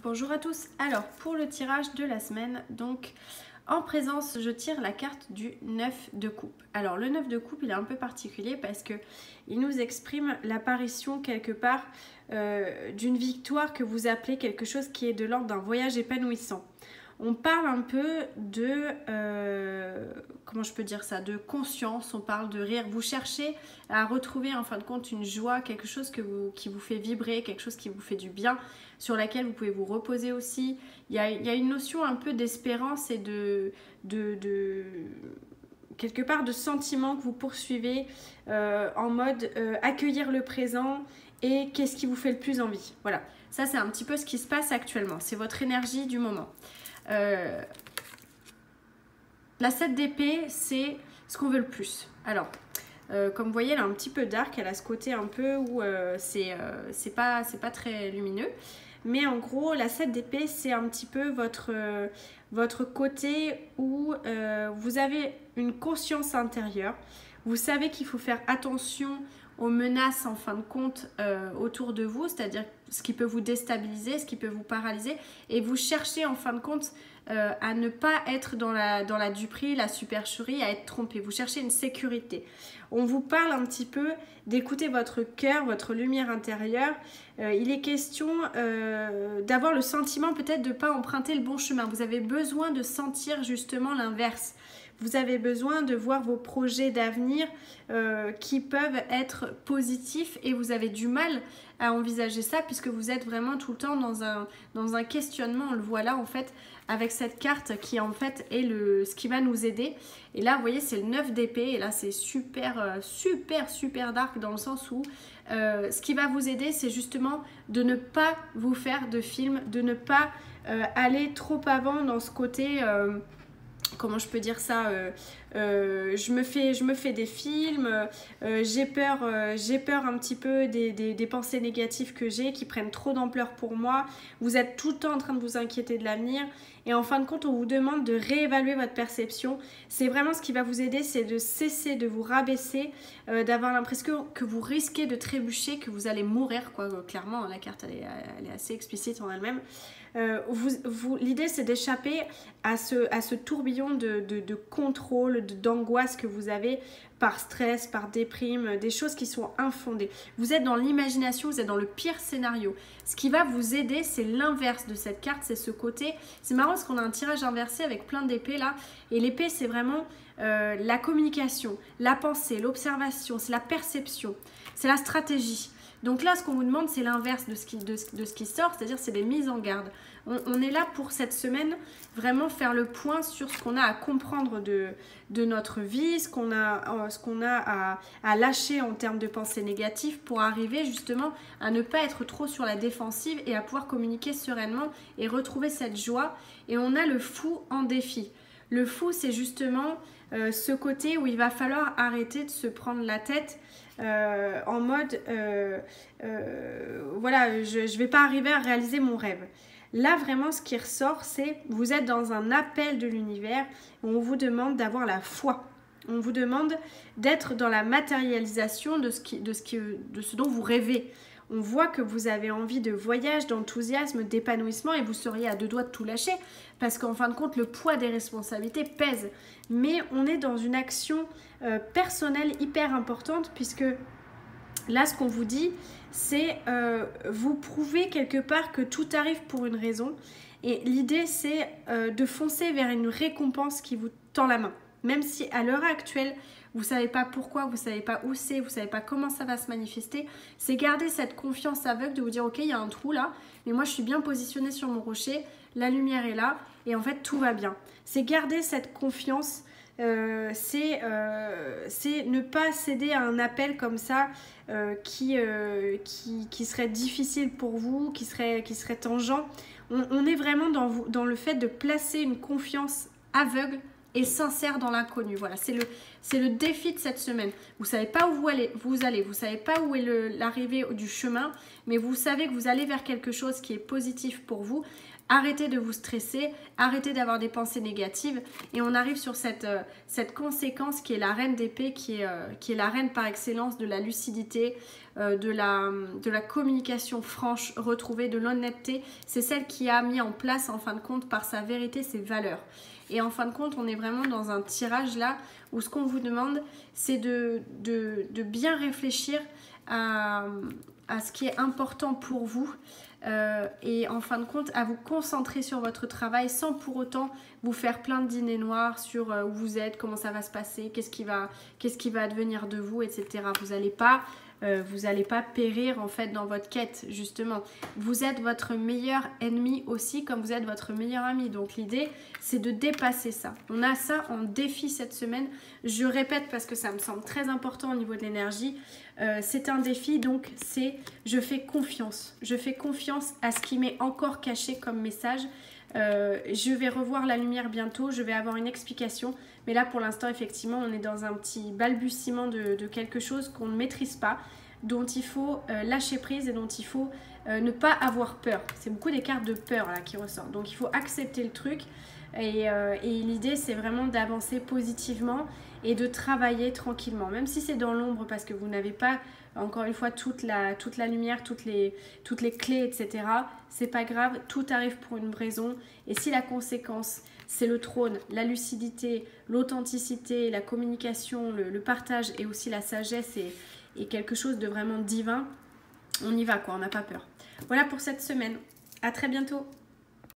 Bonjour à tous. Alors pour le tirage de la semaine, donc en présence je tire la carte du 9 de coupe. Alors le 9 de coupe il est un peu particulier parce que il nous exprime l'apparition quelque part d'une victoire que vous appelez quelque chose qui est de l'ordre d'un voyage épanouissant. On parle un peu de, comment je peux dire ça, de conscience, on parle de rire. Vous cherchez à retrouver en fin de compte une joie, quelque chose qui vous fait vibrer, quelque chose qui vous fait du bien, sur laquelle vous pouvez vous reposer aussi. Il y a une notion un peu d'espérance et de quelque part de sentiment que vous poursuivez en mode accueillir le présent et qu'est-ce qui vous fait le plus envie. Voilà, ça c'est un petit peu ce qui se passe actuellement, c'est votre énergie du moment. La 7 d'épée, c'est ce qu'on veut le plus. Alors, comme vous voyez, elle a un petit peu dark, elle a ce côté un peu où c'est pas très lumineux. Mais en gros, la 7 d'épée, c'est un petit peu votre côté où vous avez une conscience intérieure. Vous savez qu'il faut faire attention aux menaces en fin de compte autour de vous, c'est-à-dire ce qui peut vous déstabiliser, ce qui peut vous paralyser, et vous cherchez en fin de compte à ne pas être dans la duperie, la supercherie, à être trompé. Vous cherchez une sécurité. On vous parle un petit peu d'écouter votre cœur, votre lumière intérieure. Il est question d'avoir le sentiment peut-être de ne pas emprunter le bon chemin. Vous avez besoin de sentir justement l'inverse. Vous avez besoin de voir vos projets d'avenir qui peuvent être positifs et vous avez du mal à envisager ça puisque vous êtes vraiment tout le temps dans un questionnement. On le voit là en fait avec cette carte qui en fait est ce qui va nous aider. Et là vous voyez c'est le 9 d'épée et là c'est super dark dans le sens où ce qui va vous aider c'est justement de ne pas vous faire de film, de ne pas aller trop avant dans ce côté... comment je peux dire ça, je me fais des films, j'ai peur un petit peu des pensées négatives que j'ai qui prennent trop d'ampleur pour moi. Vous êtes tout le temps en train de vous inquiéter de l'avenir et en fin de compte on vous demande de réévaluer votre perception. C'est vraiment ce qui va vous aider, c'est de cesser de vous rabaisser, d'avoir l'impression que vous risquez de trébucher, que vous allez mourir quoi. Clairement la carte elle est assez explicite en elle-même. L'idée c'est d'échapper à ce tourbillon de contrôle, d'angoisse que vous avez par stress, par déprime, des choses qui sont infondées. Vous êtes dans l'imagination, vous êtes dans le pire scénario. Ce qui va vous aider, c'est l'inverse de cette carte, c'est ce côté. C'est marrant parce qu'on a un tirage inversé avec plein d'épées là. Et l'épée, c'est vraiment la communication, la pensée, l'observation, c'est la perception, c'est la stratégie. Donc là, ce qu'on vous demande, c'est l'inverse de ce qui sort, c'est-à-dire c'est des mises en garde. On est là pour cette semaine vraiment faire le point sur ce qu'on a à comprendre de notre vie, ce qu'on a à lâcher en termes de pensées négatives pour arriver justement à ne pas être trop sur la défensive et à pouvoir communiquer sereinement et retrouver cette joie. Et on a le fou en défi. Le fou, c'est justement ce côté où il va falloir arrêter de se prendre la tête en mode voilà, je ne vais pas arriver à réaliser mon rêve. Là, vraiment, ce qui ressort, c'est vous êtes dans un appel de l'univers où on vous demande d'avoir la foi. On vous demande d'être dans la matérialisation de ce dont vous rêvez. On voit que vous avez envie de voyage, d'enthousiasme, d'épanouissement et vous seriez à deux doigts de tout lâcher parce qu'en fin de compte, le poids des responsabilités pèse. Mais on est dans une action personnelle hyper importante puisque là, ce qu'on vous dit, c'est vous prouver quelque part que tout arrive pour une raison. Et l'idée, c'est de foncer vers une récompense qui vous tend la main. Même si à l'heure actuelle, vous ne savez pas pourquoi, vous ne savez pas où c'est, vous ne savez pas comment ça va se manifester, c'est garder cette confiance aveugle de vous dire « Ok, il y a un trou là, mais moi je suis bien positionnée sur mon rocher, la lumière est là et en fait tout va bien. » C'est garder cette confiance. C'est ne pas céder à un appel comme ça qui serait difficile pour vous, qui serait tangent. On est vraiment dans le fait de placer une confiance aveugle et sincère dans l'inconnu. Voilà, C'est le défi de cette semaine. Vous ne savez pas où vous allez, vous ne savez pas où est l'arrivée du chemin, mais vous savez que vous allez vers quelque chose qui est positif pour vous. Arrêtez de vous stresser, arrêtez d'avoir des pensées négatives et on arrive sur cette conséquence qui est la reine d'épée, qui est la reine par excellence de la lucidité, de la communication franche retrouvée, de l'honnêteté. C'est celle qui a mis en place en fin de compte par sa vérité ses valeurs. Et en fin de compte, on est vraiment dans un tirage là où ce qu'on vous demande, c'est de bien réfléchir à ce qui est important pour vous. Et en fin de compte à vous concentrer sur votre travail sans pour autant vous faire plein de dîners noirs sur où vous êtes, comment ça va se passer, qu'est-ce qui va advenir de vous, etc. Vous n'allez pas périr en fait dans votre quête justement. Vous êtes votre meilleur ennemi aussi comme vous êtes votre meilleur ami. Donc l'idée c'est de dépasser ça. On a ça en défi cette semaine. Je répète parce que ça me semble très important au niveau de l'énergie. C'est un défi donc c'est je fais confiance. Je fais confiance à ce qui m'est encore caché comme message. Je vais revoir la lumière bientôt, je vais avoir une explication. Mais là pour l'instant effectivement on est dans un petit balbutiement de quelque chose qu'on ne maîtrise pas, dont il faut lâcher prise et dont il faut ne pas avoir peur. C'est beaucoup des cartes de peur là qui ressortent. Donc il faut accepter le truc et l'idée c'est vraiment d'avancer positivement et de travailler tranquillement. Même si c'est dans l'ombre parce que vous n'avez pas encore une fois toute la lumière, toutes les clés, etc. C'est pas grave, tout arrive pour une raison. Et si la conséquence, c'est le trône, la lucidité, l'authenticité, la communication, le partage et aussi la sagesse et quelque chose de vraiment divin, on y va quoi, on n'a pas peur. Voilà pour cette semaine. À très bientôt.